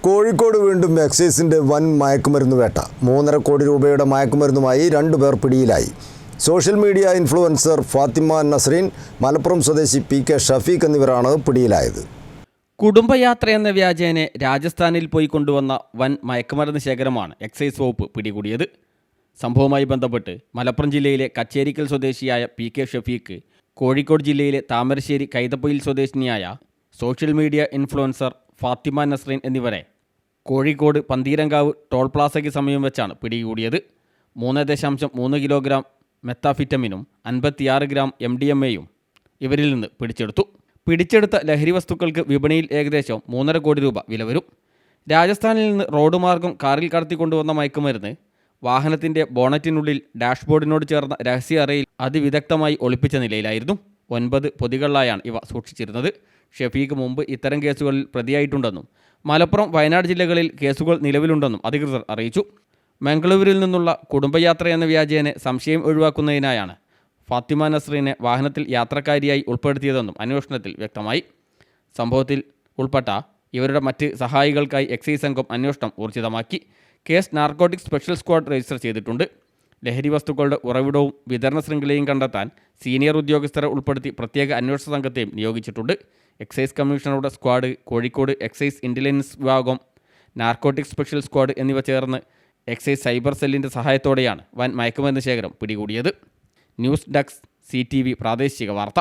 കോഴിക്കോട് വീണ്ടും എക്സൈസിൻ്റെ വൻ മയക്കുമരുന്ന് വേട്ട. 3.5 കോടി രൂപയുടെ മയക്കുമരുന്നുമായി 2 പേർ പിടിയിലായി. Social media influencer Fathima Nasreen, Malappuram സ്വദേശി PK ഷഫീഖ് എന്നിവരാണ് പിടിയിലായത്. കുടുംബയാത്ര എന്ന വ്യാജേന രാജസ്ഥാനിൽ പോയി കൊണ്ടുവന്ന വൻ മയക്കുമരുന്ന് ശേഖരമാണ് എക്സൈസ് വകുപ്പ് പിടികൂടിയത്. സംഭവവുമായി ബന്ധപ്പെട്ട് മലപ്പുറം ജില്ലയിലെ കച്ചേരിക്കൽ സ്വദേശിയായ PK ഷഫീഖ്, കോഴിക്കോട് ജില്ലയിലെ താമരശ്ശേരി കൈതപ്പൊയിൽ സ്വദേശിനിയായ social media influencer Fathima Nasreen എന്നിവരെ കോഴിക്കോട് പന്തീരങ്കാവ് ടോൾ പ്ലാസയ്ക്ക് സമീപം വെച്ചാണ് പിടികൂടിയത്. 3.3 കിലോഗ്രാം മെത്താഫിറ്റമിനും 56 ഗ്രാം MDMAയും ഇവരിൽ നിന്ന് പിടിച്ചെടുത്തു. പിടിച്ചെടുത്ത ലഹരി വസ്തുക്കൾക്ക് വിപണിയിൽ ഏകദേശം 3.5 കോടി രൂപ വില വരും. രാജസ്ഥാനിൽ നിന്ന് റോഡ് മാർഗം കാറിൽ കടത്തിക്കൊണ്ടുവന്ന മയക്കുമരുന്ന് വാഹനത്തിൻ്റെ ബോണറ്റിനുള്ളിൽ ഡാഷ്ബോർഡിനോട് ചേർന്ന രഹസ്യ അറയിൽ അതിവിദഗ്ധമായി ഒളിപ്പിച്ച നിലയിലായിരുന്നു. 9 പൊതികളിലായാണ് ഇവ സൂക്ഷിച്ചിരുന്നത്. ഷഫീഖ് മുമ്പ് ഇത്തരം കേസുകളിൽ പ്രതിയായിട്ടുണ്ടെന്നും മലപ്പുറം, വയനാട് ജില്ലകളിൽ കേസുകൾ നിലവിലുണ്ടെന്നും അധികൃതർ അറിയിച്ചു. മംഗളൂരിൽ നിന്നുള്ള കുടുംബയാത്ര എന്ന വ്യാജേന സംശയം ഒഴിവാക്കുന്നതിനായാണ് ഫാത്തിമ നസ്രീനെ വാഹനത്തിൽ യാത്രക്കാരിയായി ഉൾപ്പെടുത്തിയതെന്നും അന്വേഷണത്തിൽ വ്യക്തമായി. സംഭവത്തിൽ ഉൾപ്പെട്ട ഇവരുടെ മറ്റ് സഹായികൾക്കായി എക്സൈസ് സംഘം അന്വേഷണം ഊർജിതമാക്കി. Case narcotic special squad register ചെയ്തിട്ടുണ്ട്. ലഹരി വസ്തുക്കളുടെ ഉറവിടവും വിതരണ ശൃംഖലയും കണ്ടെത്താൻ സീനിയർ ഉദ്യോഗസ്ഥരെ ഉൾപ്പെടുത്തി പ്രത്യേക അന്വേഷണ സംഘത്തെയും നിയോഗിച്ചിട്ടുണ്ട്. എക്സൈസ് കമ്മീഷണറുടെ സ്ക്വാഡ്, കോഴിക്കോട് എക്സൈസ് ഇൻ്റലിജൻസ് വിഭാഗം, നാർക്കോട്ടിക് സ്പെഷ്യൽ സ്ക്വാഡ് എന്നിവ ചേർന്ന് എക്സൈസ് സൈബർ സെല്ലിൻ്റെ സഹായത്തോടെയാണ് വൻ മയക്കുമരുന്ന് ശേഖരം പിടികൂടിയത്. ന്യൂസ് ഡെസ്ക് CTV പ്രാദേശിക വാർത്ത.